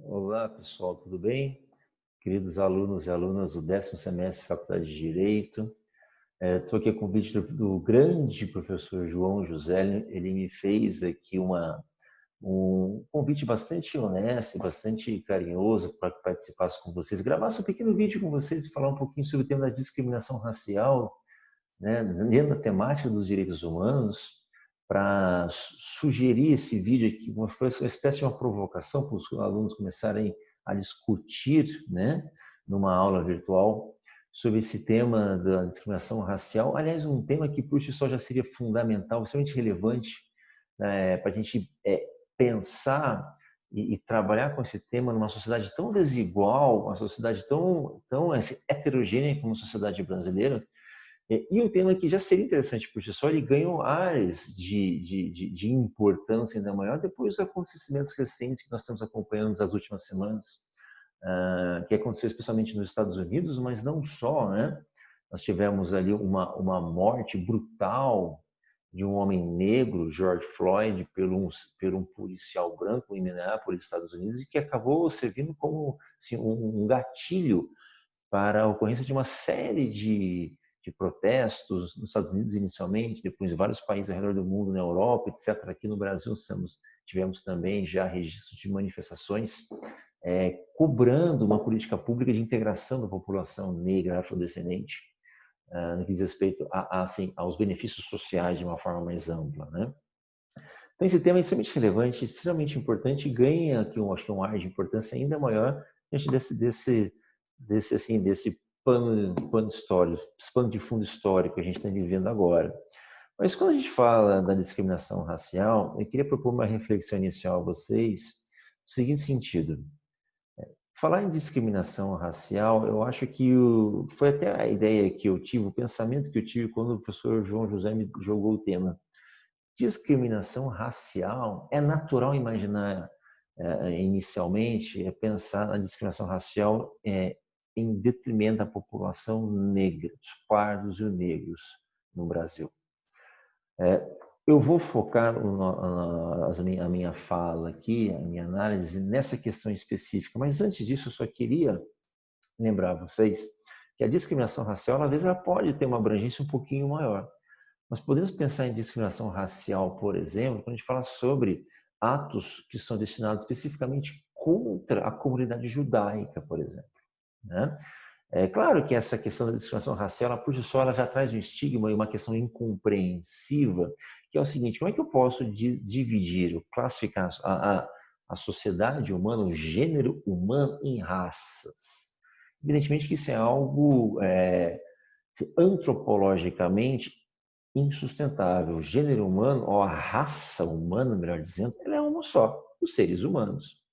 Olá, pessoal, tudo bem? Queridos alunos e alunas do 10º semestre de Faculdade de Direito, estou aqui a convite do grande professor João José. Ele me fez aqui um convite bastante honesto e bastante carinhoso para que participasse com vocês, gravasse um pequeno vídeo com vocês e falar um pouquinho sobre o tema da discriminação racial, né, dentro da temática dos direitos humanos, para sugerir esse vídeo aqui, foi uma espécie de uma provocação para os alunos começarem a discutir, né, numa aula virtual, sobre esse tema da discriminação racial. Aliás, um tema que por si só já seria fundamental, extremamente relevante, para a gente pensar e trabalhar com esse tema numa sociedade tão desigual, uma sociedade tão assim, heterogênea como a sociedade brasileira. E um tema que já seria interessante por si só, ele ganha áreas de importância ainda maior depois dos acontecimentos recentes que nós estamos acompanhando nas últimas semanas, que aconteceu especialmente nos Estados Unidos, mas não só, né? Nós tivemos ali uma morte brutal de um homem negro, George Floyd, por um policial branco em Minneapolis, Estados Unidos, e que acabou servindo como assim, um gatilho para a ocorrência de uma série de protestos nos Estados Unidos inicialmente, depois em vários países ao redor do mundo, na Europa, etc. Aqui no Brasil tivemos também já registros de manifestações cobrando uma política pública de integração da população negra afrodescendente, no que diz respeito assim, aos benefícios sociais de uma forma mais ampla, né? Então esse tema é extremamente relevante, extremamente importante e ganha aqui acho que um ar de importância ainda maior diante desse pano histórico, esse pano de fundo histórico que a gente está vivendo agora. Mas quando a gente fala da discriminação racial, eu queria propor uma reflexão inicial a vocês, no seguinte sentido. Falar em discriminação racial, eu acho que foi até a ideia que eu tive, o pensamento que eu tive quando o professor João José me jogou o tema. Discriminação racial, é natural imaginar inicialmente, pensar na discriminação racial em detrimento da população negra, dos pardos e negros no Brasil. Eu vou focar a minha fala aqui, a minha análise nessa questão específica, mas antes disso eu só queria lembrar vocês que a discriminação racial, às vezes, ela pode ter uma abrangência um pouquinho maior. Nós podemos pensar em discriminação racial, por exemplo, quando a gente fala sobre atos que são destinados especificamente contra a comunidade judaica, por exemplo, né? É claro que essa questão da discriminação racial, ela, por si só, ela já traz um estigma e uma questão incompreensiva, que é o seguinte: como é que eu posso dividir, classificar a sociedade humana, o gênero humano, em raças? Evidentemente que isso é algo antropologicamente insustentável. O gênero humano, ou a raça humana, melhor dizendo, ela é uma só, os seres humanos.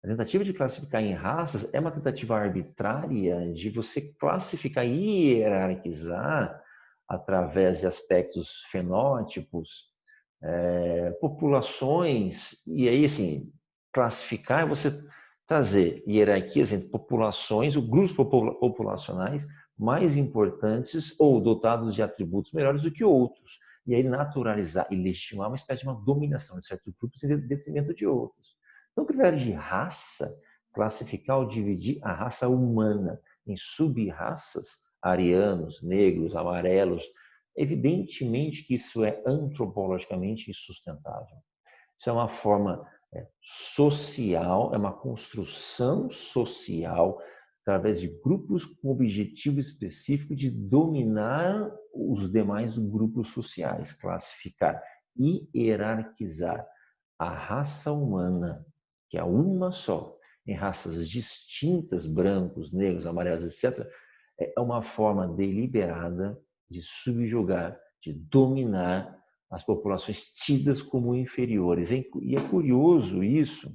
A tentativa de classificar em raças é uma tentativa arbitrária de você classificar e hierarquizar através de aspectos fenótipos, populações, e aí, assim, classificar é você trazer hierarquias entre populações, ou grupos populacionais mais importantes ou dotados de atributos melhores do que outros. E aí naturalizar e legitimar uma espécie de uma dominação de certos grupos em detrimento de outros. Então, o critério de raça, classificar ou dividir a raça humana em sub-raças, arianos, negros, amarelos, evidentemente que isso é antropologicamente insustentável. Isso é uma forma social, é uma construção social através de grupos com objetivo específico de dominar os demais grupos sociais, classificar e hierarquizar a raça humana, que é uma só, em raças distintas, brancos, negros, amarelos, etc., é uma forma deliberada de subjugar, de dominar as populações tidas como inferiores. E é curioso isso,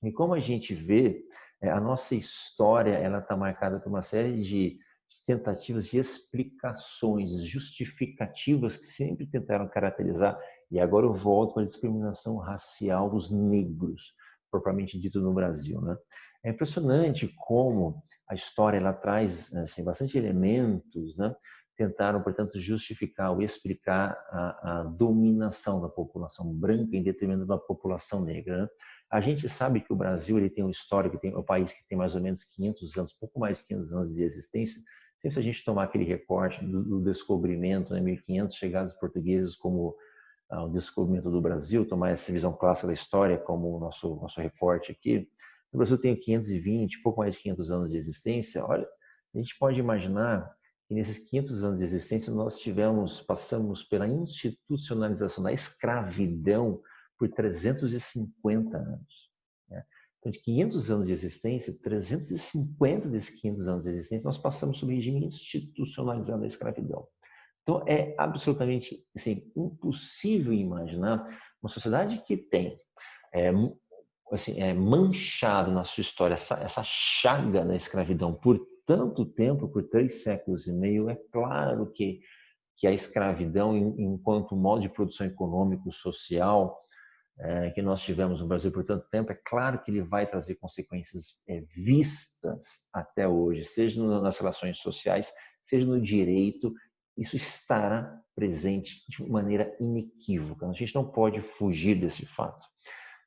e como a gente vê, a nossa história ela está marcada por uma série de tentativas de explicações, justificativas que sempre tentaram caracterizar, e agora eu volto para a discriminação racial dos negros, propriamente dito no Brasil, né? É impressionante como a história ela traz assim, bastante elementos, né? Tentaram, portanto, justificar ou explicar a dominação da população branca em detrimento da população negra, né? A gente sabe que o Brasil ele tem um histórico, tem um país que tem mais ou menos 500 anos, pouco mais de 500 anos de existência. Sempre se a gente tomar aquele recorte do descobrimento, né, 1500, chegados portugueses como o descobrimento do Brasil, tomar essa visão clássica da história como o nosso recorte aqui, o Brasil tem 520, pouco mais de 500 anos de existência. Olha, a gente pode imaginar que nesses 500 anos de existência nós passamos pela institucionalização da escravidão por 350 anos. Né? Então, de 500 anos de existência, 350 desses 500 anos de existência, nós passamos sob o regime institucionalizado da escravidão. Então, é absolutamente assim, impossível imaginar uma sociedade que tem manchado na sua história essa chaga da escravidão por tanto tempo, por 3 séculos e meio. É claro que a escravidão, enquanto modo de produção econômico, social, que nós tivemos no Brasil por tanto tempo, é claro que ele vai trazer consequências vistas até hoje, seja nas relações sociais, seja no direito. Isso estará presente de maneira inequívoca. A gente não pode fugir desse fato.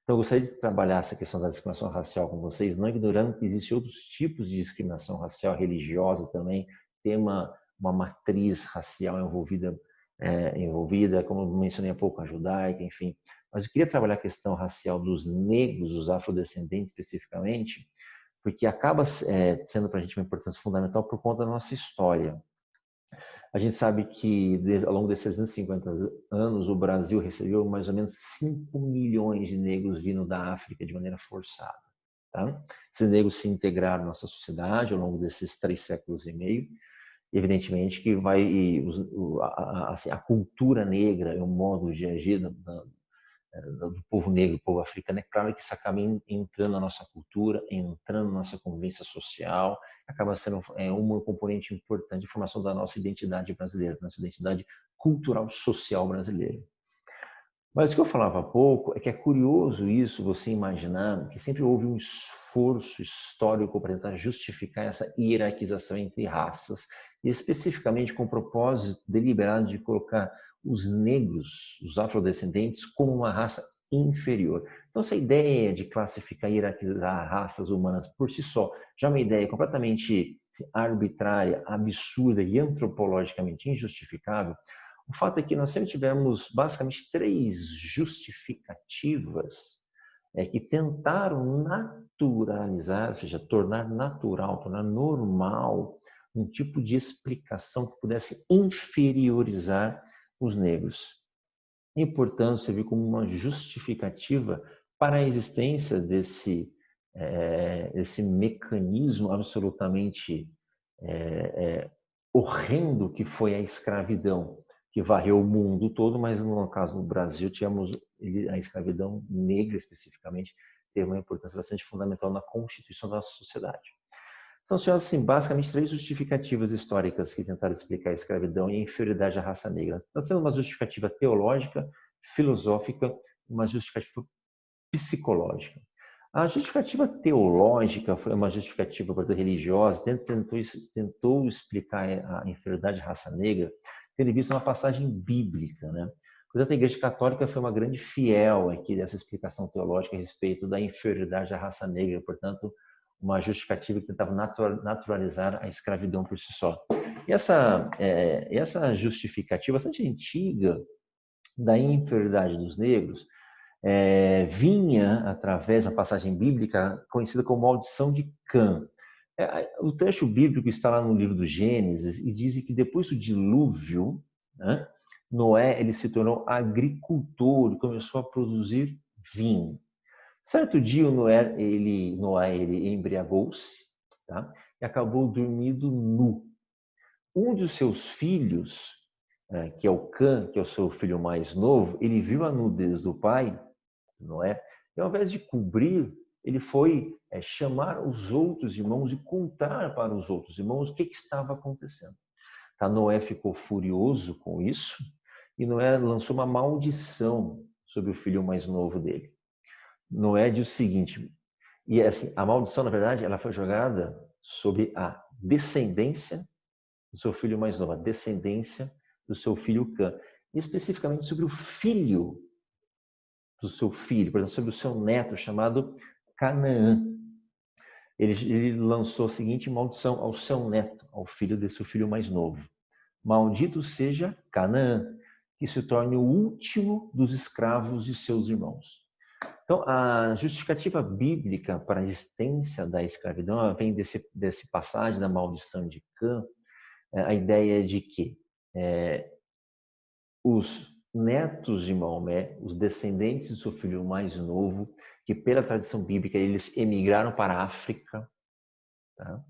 Então, eu gostaria de trabalhar essa questão da discriminação racial com vocês, não ignorando que existem outros tipos de discriminação racial, religiosa também, tem uma matriz racial envolvida, como eu mencionei há pouco, a judaica, enfim. Mas eu queria trabalhar a questão racial dos negros, dos afrodescendentes especificamente, porque acaba sendo para a gente uma importância fundamental por conta da nossa história. A gente sabe que ao longo desses 350 anos o Brasil recebeu mais ou menos 5 milhões de negros vindo da África de maneira forçada. Tá? Esses negros se integraram na nossa sociedade ao longo desses 3 séculos e meio. E evidentemente que a cultura negra, o modo de agir do povo negro, do povo africano, é claro que isso acaba entrando na nossa cultura, entrando na nossa convivência social, acaba sendo um componente importante de formação da nossa identidade brasileira, nossa identidade cultural social brasileira. Mas o que eu falava há pouco é que é curioso isso, você imaginar que sempre houve um esforço histórico para tentar justificar essa hierarquização entre raças, e especificamente com o propósito deliberado de colocar os negros, os afrodescendentes, como uma raça inferior. Então, essa ideia de classificar e hierarquizar raças humanas por si só já é uma ideia completamente arbitrária, absurda e antropologicamente injustificável. O fato é que nós sempre tivemos basicamente 3 justificativas que tentaram naturalizar, ou seja, tornar natural, tornar normal um tipo de explicação que pudesse inferiorizar os negros. E, portanto, servir como uma justificativa para a existência desse mecanismo absolutamente horrendo que foi a escravidão, que varreu o mundo todo, mas no caso do Brasil tínhamos a escravidão negra especificamente, teve uma importância bastante fundamental na constituição da nossa sociedade. Então, tínhamos assim, basicamente 3 justificativas históricas que tentaram explicar a escravidão e a inferioridade da raça negra. Nós temos uma justificativa teológica, filosófica e uma justificativa psicológica. A justificativa teológica foi uma justificativa religiosa, tentou explicar a inferioridade da raça negra, tendo visto uma passagem bíblica, né? Portanto, a Igreja Católica foi uma grande fiel aqui dessa explicação teológica a respeito da inferioridade da raça negra, portanto, uma justificativa que tentava naturalizar a escravidão por si só. E essa justificativa bastante antiga da inferioridade dos negros vinha através da passagem bíblica conhecida como maldição de Cã. O trecho bíblico está lá no livro do Gênesis e diz que depois do dilúvio, né, Noé ele se tornou agricultor e começou a produzir vinho. Certo dia, Noé ele embriagou-se, tá? E acabou dormindo nu. Um de seus filhos, que é o Cã, que é o seu filho mais novo, ele viu a nudez do pai, Noé, e ao invés de cobrir, ele foi chamar os outros irmãos e contar para os outros irmãos o que estava acontecendo. Tá? Noé ficou furioso com isso e Noé lançou uma maldição sobre o filho mais novo dele. Noé diz o seguinte, e assim, a maldição, na verdade, ela foi jogada sobre a descendência do seu filho mais novo, a descendência do seu filho Cã, e especificamente sobre o filho do seu filho, por exemplo, sobre o seu neto chamado Canaã. Ele lançou a seguinte maldição ao seu neto, ao filho de seu filho mais novo. Maldito seja Canaã, que se torne o último dos escravos de seus irmãos. Então, a justificativa bíblica para a existência da escravidão vem desse passagem da maldição de Cã, a ideia de que os netos de Maomé, os descendentes do seu filho mais novo, que pela tradição bíblica eles emigraram para a África, tá?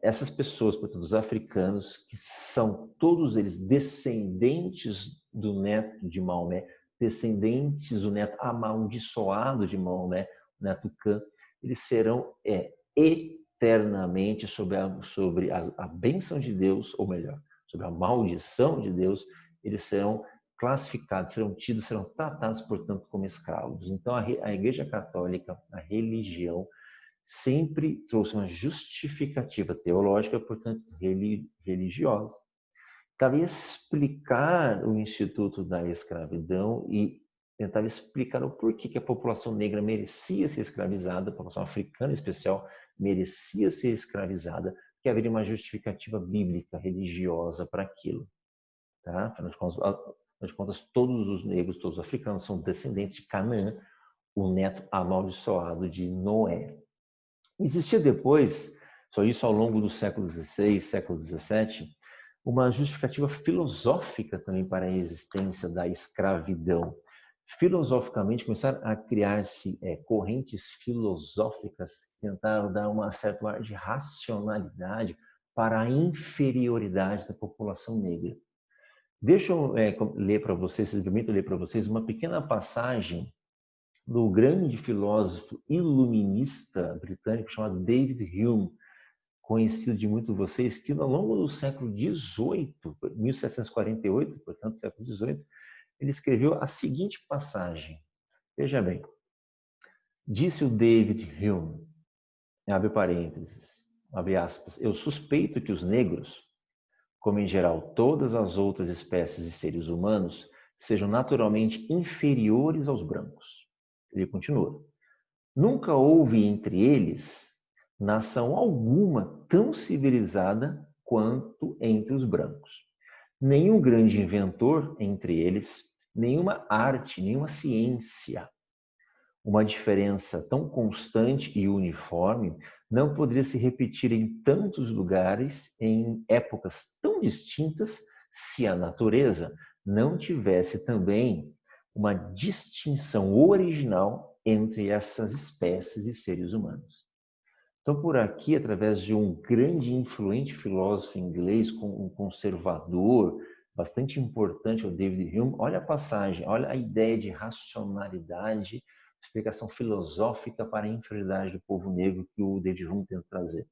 Essas pessoas, portanto, os africanos, que são todos eles descendentes do neto de Maomé, descendentes do neto amaldiçoado de Maomé, o neto Cã, eles serão eternamente sobre a bênção de Deus, ou melhor, sobre a maldição de Deus, eles serão classificados, serão tidos, serão tratados, portanto, como escravos. Então, a Igreja Católica, a religião, sempre trouxe uma justificativa teológica, portanto, religiosa. Tentava explicar o instituto da escravidão e tentava explicar o porquê que a população negra merecia ser escravizada, a população africana em especial merecia ser escravizada, que haveria uma justificativa bíblica, religiosa para aquilo. Tá? Afinal de contas, todos os negros, todos os africanos são descendentes de Canaã, o neto amaldiçoado de Noé. Existia depois, só isso ao longo do século XVI, século XVII, uma justificativa filosófica também para a existência da escravidão. Filosoficamente, começaram a criar-se correntes filosóficas que tentaram dar uma certa ar de racionalidade para a inferioridade da população negra. Deixa eu ler para vocês, se permite ler para vocês uma pequena passagem do grande filósofo iluminista britânico chamado David Hume, conhecido de muitos de vocês, que ao longo do século XVIII, 1748, portanto, século XVIII, ele escreveu a seguinte passagem. Veja bem, disse o David Hume, abre parênteses, abre aspas, eu suspeito que os negros, como em geral todas as outras espécies de seres humanos, sejam naturalmente inferiores aos brancos. Ele continua. Nunca houve entre eles nação alguma tão civilizada quanto entre os brancos. Nenhum grande inventor entre eles, nenhuma arte, nenhuma ciência. Uma diferença tão constante e uniforme não poderia se repetir em tantos lugares, em épocas tão distintas, se a natureza não tivesse também uma distinção original entre essas espécies de seres humanos. Então, por aqui, através de um grande e influente filósofo inglês, um conservador, bastante importante, o David Hume, olha a passagem, olha a ideia de racionalidade, explicação filosófica para a inferioridade do povo negro que o David Hume tenta trazer.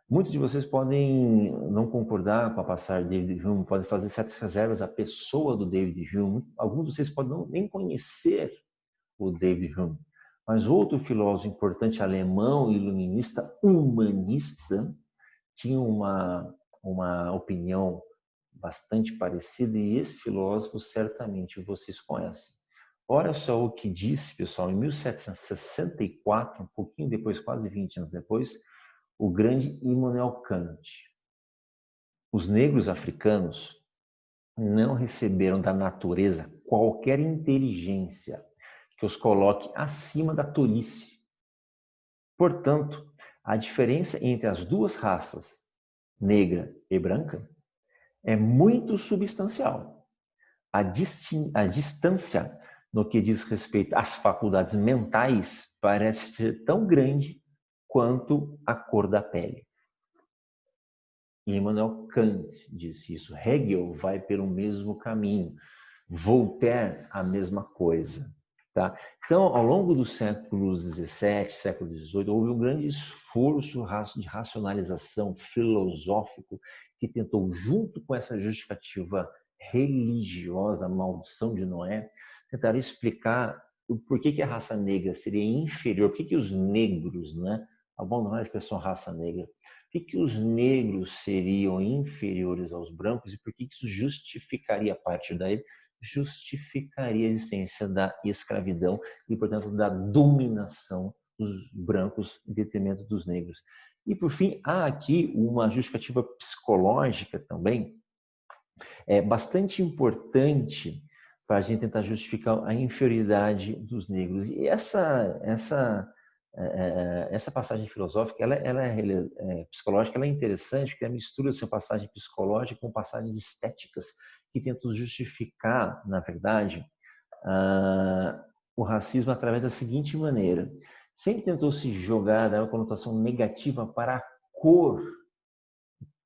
Muitos de vocês podem não concordar com a passagem de David Hume, podem fazer certas reservas à pessoa do David Hume. Alguns de vocês podem nem conhecer o David Hume. Mas outro filósofo importante alemão, iluminista, humanista, tinha uma opinião bastante parecida e esse filósofo certamente vocês conhecem. Olha só o que disse, pessoal, em 1764, um pouquinho depois, quase 20 anos depois, o grande Immanuel Kant. Os negros africanos não receberam da natureza qualquer inteligência que os coloque acima da tolice. Portanto, a diferença entre as duas raças, negra e branca, é muito substancial. A distância no que diz respeito às faculdades mentais parece ser tão grande quanto a cor da pele. Immanuel Kant disse isso. Hegel vai pelo mesmo caminho. Voltaire, a mesma coisa. Tá? Então, ao longo dos séculos XVII, século XVIII, houve um grande esforço de racionalização filosófico que tentou, junto com essa justificativa religiosa, a maldição de Noé, tentar explicar o porquê que a raça negra seria inferior, por que os negros, né? Abandonar a expressão raça negra, por que os negros seriam inferiores aos brancos e por que isso justificaria, a partir daí, justificaria a existência da escravidão e, portanto, da dominação dos brancos em detrimento dos negros. E, por fim, há aqui uma justificativa psicológica também, bastante importante para a gente tentar justificar a inferioridade dos negros. E essa passagem filosófica, ela é psicológica, ela é interessante porque ela mistura essa passagem psicológica com passagens estéticas que tentam justificar, na verdade, o racismo através da seguinte maneira. Sempre tentou se jogar, dar uma conotação negativa para a cor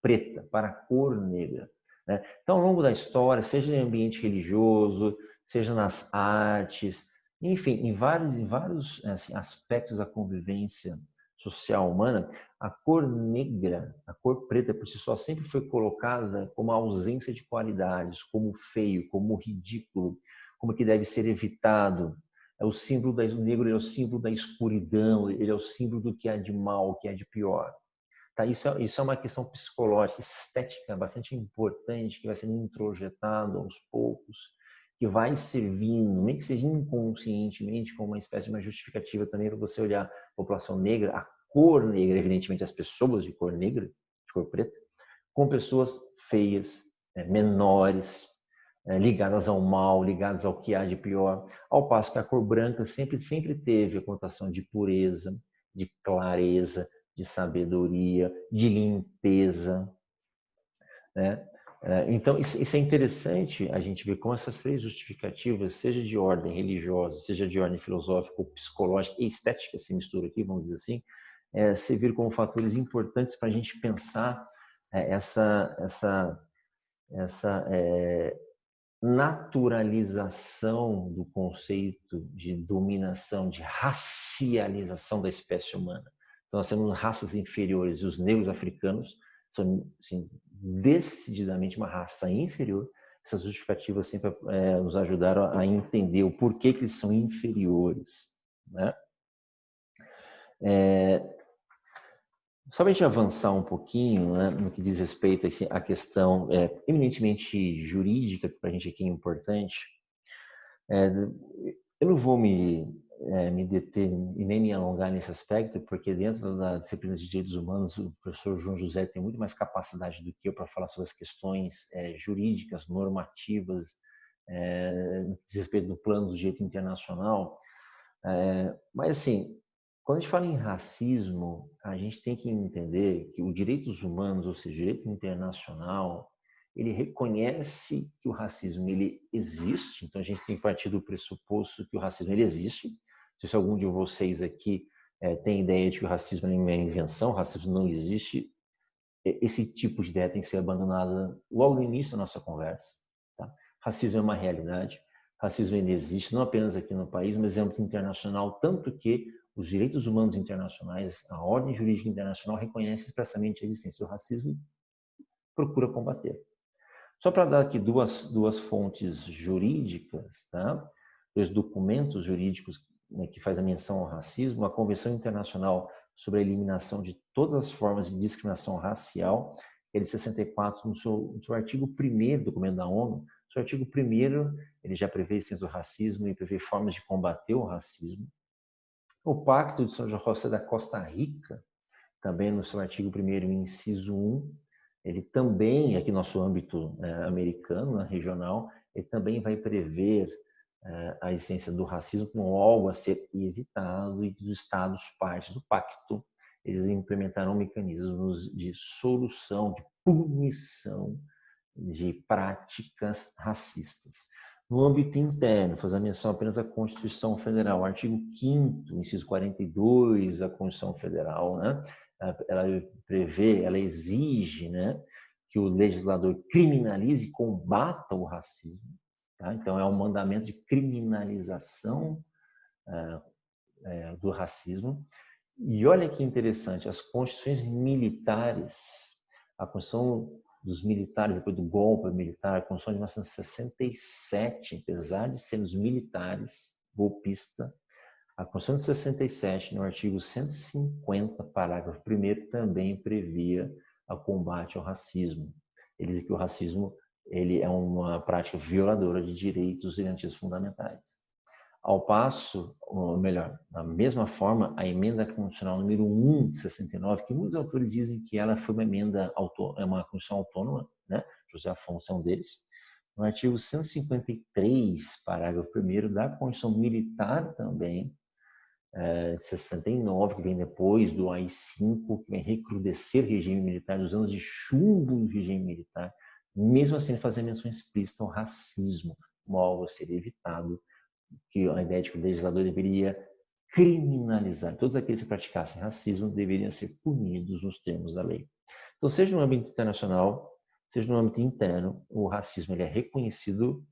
preta, para a cor negra. Né? Então, ao longo da história, seja em ambiente religioso, seja nas artes, enfim, em vários assim, aspectos da convivência social humana, a cor negra, a cor preta por si só, sempre foi colocada como a ausência de qualidades, como feio, como ridículo, como que deve ser evitado. É o símbolo do negro, é o símbolo da escuridão, ele é o símbolo do que há de mal, o que há de pior. Tá, isso é uma questão psicológica, estética, bastante importante, que vai sendo introjetado aos poucos, que vai servindo, nem que seja inconscientemente, como uma espécie de uma justificativa também para você olhar a população negra, a cor negra, evidentemente as pessoas de cor negra, de cor preta, com pessoas feias, menores, ligadas ao mal, ligadas ao que há de pior, ao passo que a cor branca sempre teve a conotação de pureza, de clareza, de sabedoria, de limpeza, né? Então, isso é interessante a gente ver como essas três justificativas, seja de ordem religiosa, seja de ordem filosófica, ou psicológica e estética, se mistura aqui, vamos dizer assim, servir como fatores importantes para a gente pensar essa naturalização do conceito de dominação, de racialização da espécie humana. Então, nós temos raças inferiores e os negros africanos são, assim, decididamente uma raça inferior. Essas justificativas sempre nos ajudaram a entender o porquê que eles são inferiores, né? Só para a gente avançar um pouquinho, né, no que diz respeito à questão eminentemente jurídica, que para a gente aqui é importante, eu não vou me deter e nem me alongar nesse aspecto, porque dentro da disciplina de Direitos Humanos, o professor João José tem muito mais capacidade do que eu para falar sobre as questões jurídicas, normativas, diz respeito do plano do direito internacional. Mas, assim, quando a gente fala em racismo, a gente tem que entender que os direitos humanos, ou seja, o direito internacional, ele reconhece que o racismo ele existe. Então a gente tem que partir do pressuposto que o racismo ele existe. Se algum de vocês aqui tem ideia de que o racismo é uma invenção, o racismo não existe, esse tipo de ideia tem que ser abandonada logo no início da nossa conversa. Tá? Racismo é uma realidade. Racismo ele existe não apenas aqui no país, mas em âmbito internacional, tanto que os direitos humanos internacionais, a ordem jurídica internacional reconhece expressamente a existência do racismo e procura combater. Só para dar aqui duas fontes jurídicas, tá? Dois documentos jurídicos, né, que faz a menção ao racismo, a Convenção Internacional sobre a Eliminação de Todas as Formas de Discriminação Racial, é de 64, no seu artigo 1º, documento da ONU. No seu artigo 1º, ele já prevê a existência do racismo e prevê formas de combater o racismo. O Pacto de São José da Costa Rica, também no seu artigo 1º, inciso 1, ele também, aqui no nosso âmbito americano, regional, ele também vai prever a essência do racismo como algo a ser evitado, e os Estados partes do pacto, eles implementarão mecanismos de solução, de punição de práticas racistas. No âmbito interno, fazer menção apenas à Constituição Federal, artigo 5º, inciso 42 da Constituição Federal, né? Ela prevê, ela exige, né, que o legislador criminalize e combata o racismo. Tá? Então, é um mandamento de criminalização do racismo. E olha que interessante, as constituições militares, a Constituição dos militares, depois do golpe militar, a Constituição de 1967, apesar de serem os militares golpista, a Constituição de 67, no artigo 150, parágrafo 1º, também previa o combate ao racismo. Ele diz que o racismo ele é uma prática violadora de direitos e garantias fundamentais. Ao passo, ou melhor, da mesma forma, a emenda constitucional número 1 de 69, que muitos autores dizem que ela foi uma emenda uma Constituição autônoma, né? José Afonso é um deles. No artigo 153, parágrafo 1º da Constituição Militar também, 69, que vem depois do AI-5, que vem recrudescer o regime militar, dos anos de chumbo do regime militar, mesmo assim fazer menção explícita ao racismo, como algo a ser evitado, que a ideia de que o legislador deveria criminalizar. Todos aqueles que praticassem racismo deveriam ser punidos nos termos da lei. Então, seja no âmbito internacional, seja no âmbito interno, o racismo ele é reconhecido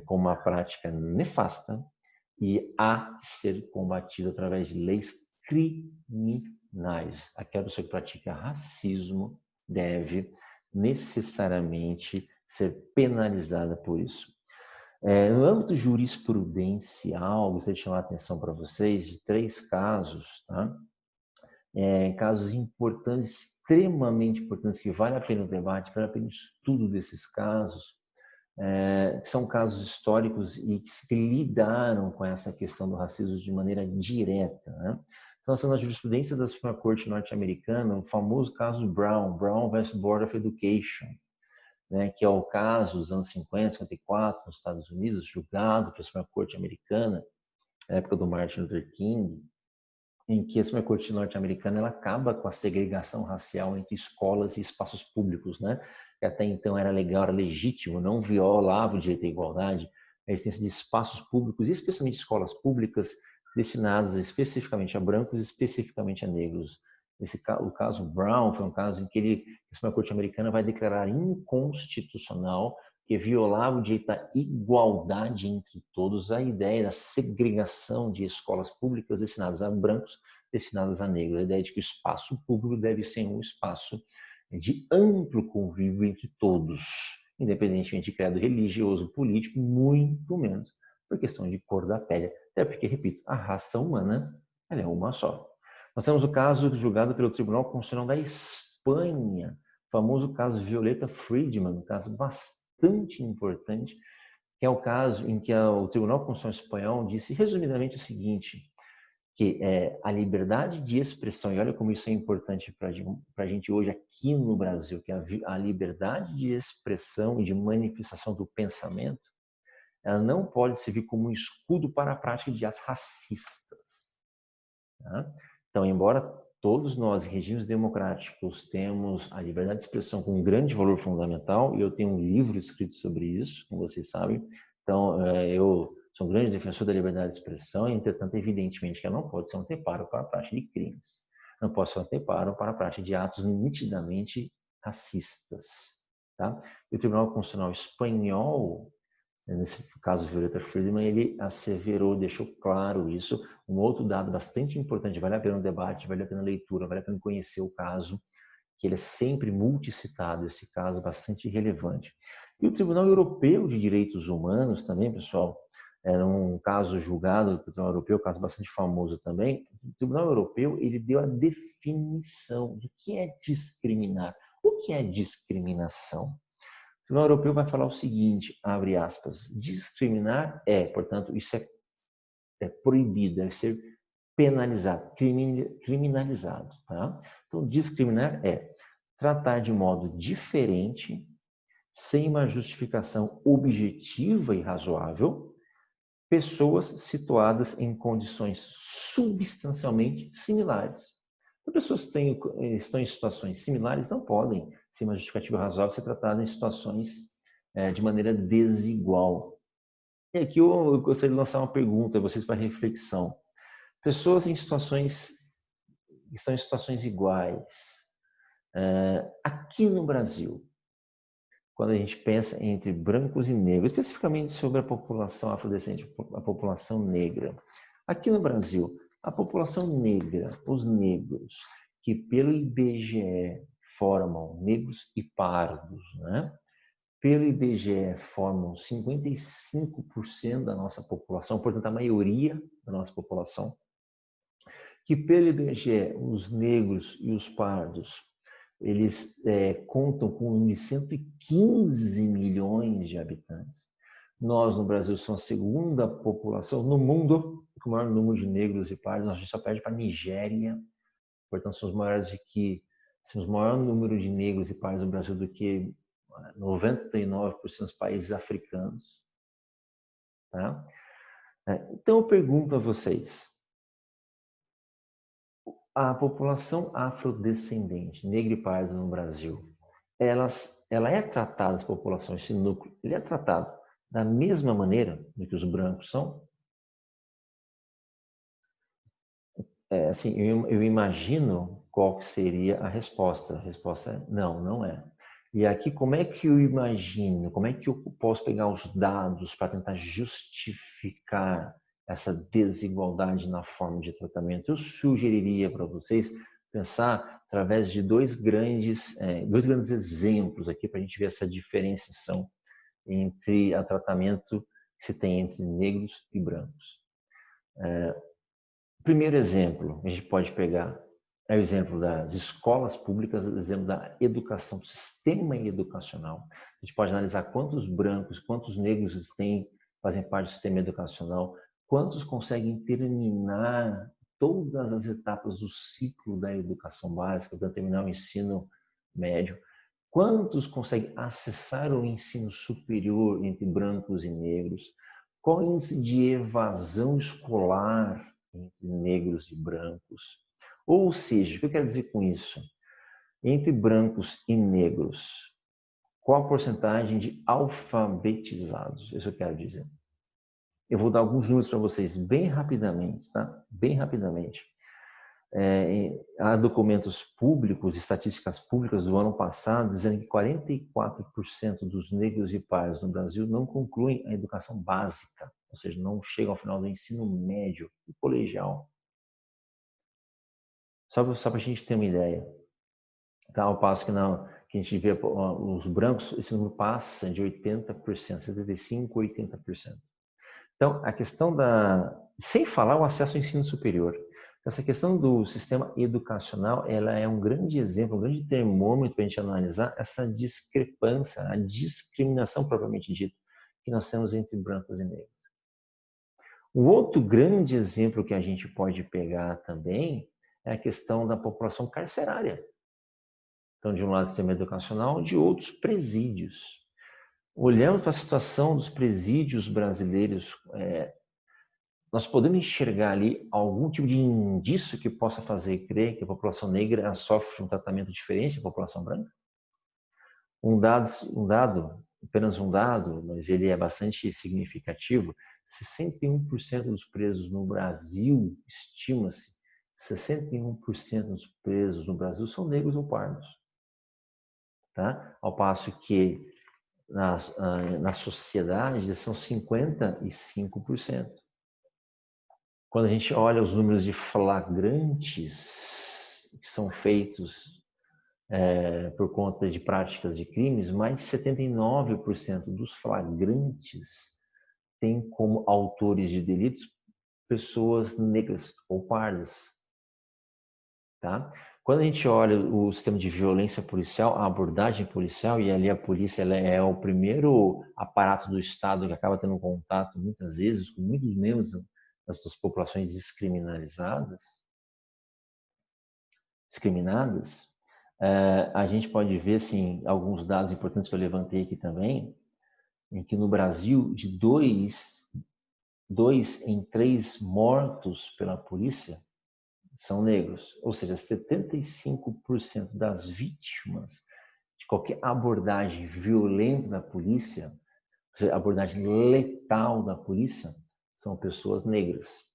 como uma prática nefasta e há que ser combatido através de leis criminais. Aquela pessoa que pratica racismo deve necessariamente ser penalizada por isso. No âmbito jurisprudencial, gostaria de chamar a atenção para vocês de 3 casos, tá? Casos importantes, extremamente importantes, que vale a pena o debate, vale a pena o estudo desses casos, que são casos históricos e que lidaram com essa questão do racismo de maneira direta, né? Então, são na jurisprudência da Suprema Corte norte-americana, o famoso caso Brown versus Board of Education, né, que é o caso dos anos 50, 54, nos Estados Unidos, julgado pela Suprema Corte americana, na época do Martin Luther King, em que a Suprema Corte norte-americana ela acaba com a segregação racial entre escolas e espaços públicos, né? Que até então era legal, era legítimo, não violava o direito à igualdade, a existência de espaços públicos, especialmente escolas públicas destinadas especificamente a brancos e especificamente a negros. O caso Brown foi um caso em que a Suprema Corte americana vai declarar inconstitucional que violava o direito à igualdade entre todos, a ideia da segregação de escolas públicas destinadas a brancos, destinadas a negros, a ideia de que o espaço público deve ser um espaço de amplo convívio entre todos, independentemente de credo religioso, político, muito menos por questão de cor da pele. Até porque, repito, a raça humana ela é uma só. Nós temos o caso julgado pelo Tribunal Constitucional da Espanha, o famoso caso Violeta Friedman, um caso bastante importante, que é o caso em que o Tribunal Constitucional Espanhol disse resumidamente o seguinte, que a liberdade de expressão, e olha como isso é importante para a gente hoje aqui no Brasil, que a liberdade de expressão e de manifestação do pensamento, ela não pode servir como um escudo para a prática de atos racistas. Tá? Então, embora todos nós, em regimes democráticos, temos a liberdade de expressão com um grande valor fundamental, e eu tenho um livro escrito sobre isso, como vocês sabem. Então, eu sou um grande defensor da liberdade de expressão, entretanto, evidentemente que ela não pode ser um anteparo para a prática de crimes. Não pode ser um anteparo para a prática de atos nitidamente racistas. Tá? E o Tribunal Constitucional Espanhol, nesse caso Violeta Friedman, ele asseverou, deixou claro isso. Um outro dado bastante importante, vale a pena o debate, vale a pena a leitura, vale a pena conhecer o caso, que ele é sempre multicitado, esse caso bastante relevante. E o Tribunal Europeu de Direitos Humanos também, pessoal, era um caso julgado pelo Tribunal Europeu, um caso bastante famoso também. O Tribunal Europeu, ele deu a definição do que é discriminar. O que é discriminação? O Tribunal Europeu vai falar o seguinte, abre aspas, discriminar portanto, isso é proibido, deve ser penalizado, criminalizado. Tá? Então, discriminar é tratar de modo diferente, sem uma justificação objetiva e razoável, pessoas situadas em condições substancialmente similares. As pessoas que estão em situações similares não podem, sem uma justificativa razoável, ser tratadas em situações de maneira desigual. E aqui eu gostaria de lançar uma pergunta a vocês para reflexão. Pessoas que estão em situações iguais, aqui no Brasil, quando a gente pensa entre brancos e negros, especificamente sobre a população afrodescendente, a população negra. Aqui no Brasil, a população negra, os negros, que pelo IBGE formam negros e pardos, né? Pelo IBGE formam 55% da nossa população, portanto a maioria da nossa população, que pelo IBGE os negros e os pardos eles contam com 115 milhões de habitantes. Nós, no Brasil, somos a segunda população no mundo com o maior número de negros e pardos. A gente só perde para a Nigéria. Portanto, somos maiores de que temos o maior número de negros e pardos no Brasil do que 99% dos países africanos. Tá? Então, eu pergunto a vocês, a população afrodescendente, negra e parda no Brasil, ela é tratada, essa população, esse núcleo, ele é tratado da mesma maneira do que os brancos são? Assim, eu imagino qual que seria a resposta. A resposta é não, não é. E aqui, como é que eu imagino, como é que eu posso pegar os dados para tentar justificar essa desigualdade na forma de tratamento? Eu sugeriria para vocês pensar através de dois grandes exemplos aqui para a gente ver essa diferenciação entre o tratamento que se tem entre negros e brancos. Primeiro exemplo, a gente pode pegar é o exemplo das escolas públicas, o exemplo da educação, sistema educacional. A gente pode analisar quantos brancos, quantos negros fazem parte do sistema educacional, quantos conseguem terminar todas as etapas do ciclo da educação básica, para terminar o ensino médio, quantos conseguem acessar o ensino superior entre brancos e negros, qual o índice de evasão escolar entre negros e brancos. Ou seja, o que eu quero dizer com isso? Entre brancos e negros, qual a porcentagem de alfabetizados? Isso eu quero dizer. Eu vou dar alguns números para vocês bem rapidamente, tá? Bem rapidamente. Há documentos públicos, estatísticas públicas do ano passado, dizendo que 44% dos negros e pardos no Brasil não concluem a educação básica, ou seja, não chegam ao final do ensino médio e colegial. Só para a gente ter uma ideia. Tá? Ao passo que a gente vê os brancos, esse número passa de 80%, 75%, 80%. Então, a questão sem falar o acesso ao ensino superior. Essa questão do sistema educacional, ela é um grande exemplo, um grande termômetro para a gente analisar essa discrepância, a discriminação propriamente dita, que nós temos entre brancos e negros. Um outro grande exemplo que a gente pode pegar também é a questão da população carcerária. Então, de um lado, o sistema educacional, de outros, presídios. Olhando para a situação dos presídios brasileiros, nós podemos enxergar ali algum tipo de indício que possa fazer crer que a população negra sofre um tratamento diferente da população branca? Apenas um dado, mas ele é bastante significativo, 61% dos presos no Brasil, estima-se, 61% dos presos no Brasil são negros ou pardos. Tá? Ao passo que na sociedade são 55%. Quando a gente olha os números de flagrantes que são feitos por conta de práticas de crimes, mais de 79% dos flagrantes têm como autores de delitos pessoas negras ou pardas. Tá? Quando a gente olha o sistema de violência policial, a abordagem policial, e ali a polícia ela é o primeiro aparato do Estado que acaba tendo contato, muitas vezes, com muitos membros das suas populações discriminadas, a gente pode ver assim, alguns dados importantes que eu levantei aqui também, em que no Brasil, de 2 em 3 mortos pela polícia são negros, ou seja, 75% das vítimas de qualquer abordagem violenta da polícia, ou seja, abordagem letal da polícia, são pessoas negras.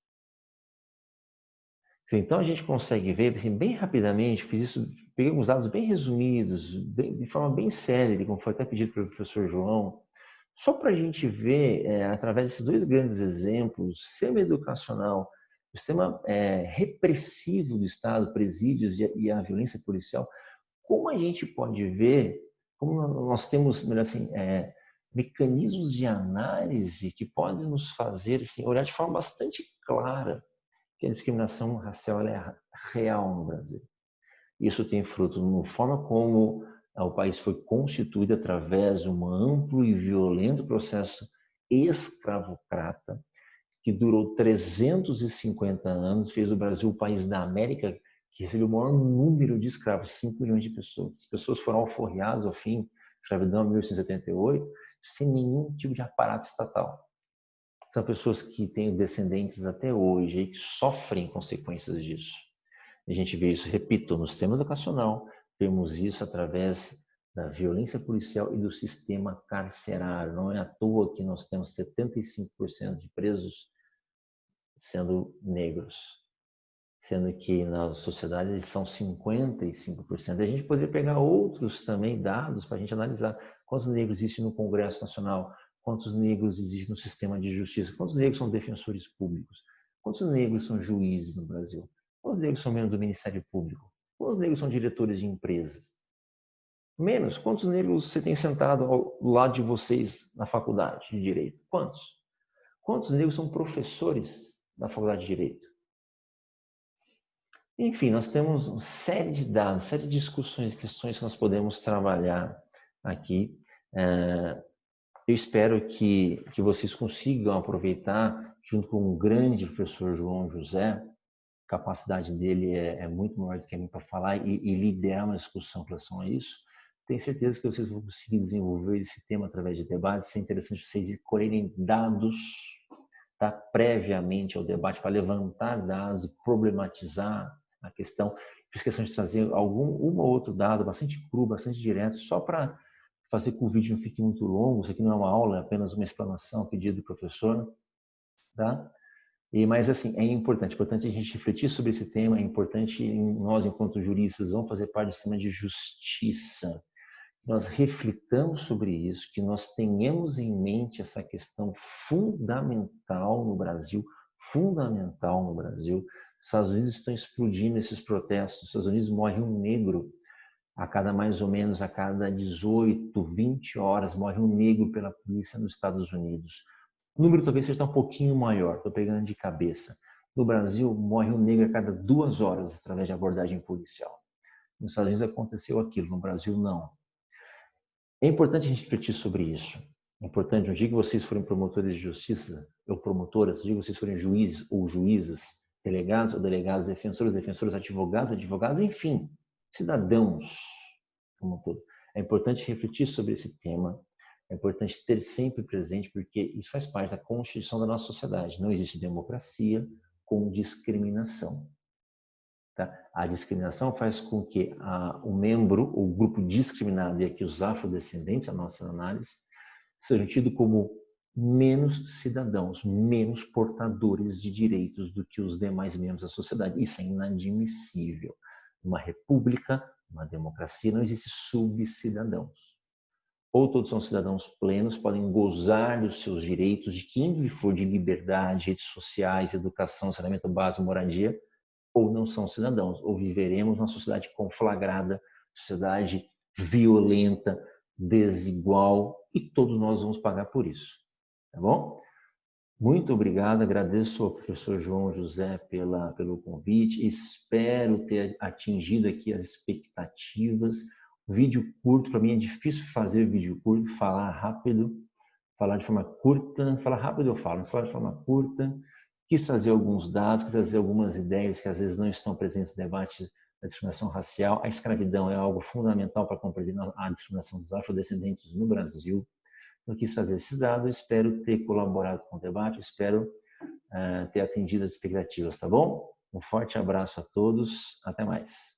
Então a gente consegue ver, assim, bem rapidamente, peguei uns dados bem resumidos, de forma bem célere, como foi até pedido pelo professor João, só para a gente ver, através desses dois grandes exemplos, o sistema educacional, o sistema repressivo do Estado, presídios e a violência policial, como a gente pode ver, como nós temos, melhor assim, mecanismos de análise que podem nos fazer assim, olhar de forma bastante clara que a discriminação racial é real no Brasil. Isso tem fruto na forma como o país foi constituído através de um amplo e violento processo escravocrata, que durou 350 anos, fez o Brasil o país da América que recebeu o maior número de escravos, 5 milhões de pessoas. As pessoas foram alforriadas ao fim da escravidão em 1888, sem nenhum tipo de aparato estatal. São pessoas que têm descendentes até hoje e que sofrem consequências disso. A gente vê isso, repito, no sistema educacional, vemos isso através da violência policial e do sistema carcerário. Não é à toa que nós temos 75% de presos sendo negros, sendo que na sociedade eles são 55%. A gente poderia pegar outros também dados para a gente analisar quantos negros existem no Congresso Nacional, quantos negros existem no sistema de justiça, quantos negros são defensores públicos, quantos negros são juízes no Brasil, quantos negros são membros do Ministério Público, quantos negros são diretores de empresas. Menos, quantos negros você tem sentado ao lado de vocês na faculdade de Direito? Quantos? Quantos negros são professores da faculdade de Direito? Enfim, nós temos uma série de dados, série de discussões e questões que nós podemos trabalhar aqui. Eu espero que vocês consigam aproveitar, junto com o grande professor João José, a capacidade dele é muito maior do que a mim para falar e liderar uma discussão em relação a isso. Tenho certeza que vocês vão conseguir desenvolver esse tema através de debates. É interessante vocês colherem dados, tá, previamente ao debate, para levantar dados, problematizar a questão. Fiz questão de trazer um ou outro dado bastante cru, bastante direto, só para fazer que o vídeo não fique muito longo. Isso aqui não é uma aula, é apenas uma explanação a pedido do professor, tá? Mas assim, é importante a gente refletir sobre esse tema, é importante nós, enquanto juristas, vamos fazer parte do sistema de justiça. Nós reflitamos sobre isso, que nós tenhamos em mente essa questão fundamental no Brasil, Os Estados Unidos estão explodindo esses protestos, os Estados Unidos morre um negro a cada mais ou menos, a cada 18, 20 horas, morre um negro pela polícia nos Estados Unidos. O número talvez seja um pouquinho maior, estou pegando de cabeça. No Brasil, morre um negro a cada 2 horas através de abordagem policial. Nos Estados Unidos aconteceu aquilo, no Brasil não. É importante a gente refletir sobre isso. É importante, no dia que vocês forem promotores de justiça, ou promotoras, no dia que vocês forem juízes ou juízas, delegados ou delegadas, defensoras, advogados, enfim, cidadãos como um todo. É importante refletir sobre esse tema, é importante ter sempre presente, porque isso faz parte da constituição da nossa sociedade. Não existe democracia com discriminação. Tá? A discriminação faz com que o membro, o grupo discriminado, e aqui os afrodescendentes, a nossa análise, sejam tidos como menos cidadãos, menos portadores de direitos do que os demais membros da sociedade. Isso é inadmissível. Numa república, numa democracia, não existe subcidadãos. Ou todos são cidadãos plenos, podem gozar dos seus direitos, de quem lhe for, de liberdade, redes sociais, educação, saneamento básico, moradia, ou não são cidadãos, ou viveremos numa sociedade conflagrada, sociedade violenta, desigual, e todos nós vamos pagar por isso. Tá bom? Muito obrigado, agradeço ao professor João José pelo convite, espero ter atingido aqui as expectativas. O vídeo curto, para mim é difícil fazer vídeo curto, falar rápido, falar de forma curta, falar rápido eu falo, mas falar de forma curta. Quis trazer alguns dados, quis trazer algumas ideias que às vezes não estão presentes no debate da discriminação racial. A escravidão é algo fundamental para compreender a discriminação dos afrodescendentes no Brasil. Eu quis trazer esses dados, espero ter colaborado com o debate, espero ter atendido as expectativas, tá bom? Um forte abraço a todos, até mais.